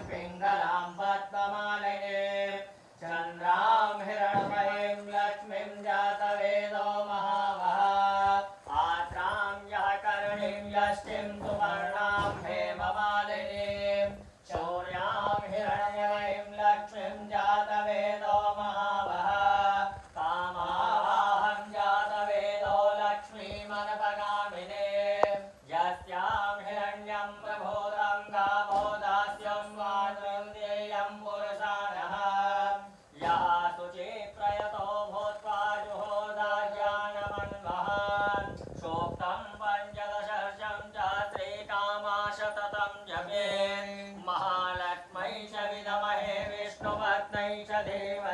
पिङ्गलां पद्ममालिनीं चन्द्रां हिरण्मयीं लक्ष्मीं जातवेदो महावः आद्रां यः करुणीं यष्टिं सुवर्णां हेममालिनीं शौर्यां हिरण्मयीं लक्ष्मीं जातवेदो महावः कामावाहं जातवेदो लक्ष्मीमनपगामिनीं यस्यां हिरण्यं प्रभूतं गावो दास्यं स्वाद्रन्द्येयं पुरुषाणः यः शुचिप्रयतो भूत्वा जुहोदाज्ञानमन्वहान् सूक्तं पञ्चदशर्षं च श्रीकामाशततं जपे महालक्ष्मै च विद्महे विष्णुपत्न्यै च धीमहि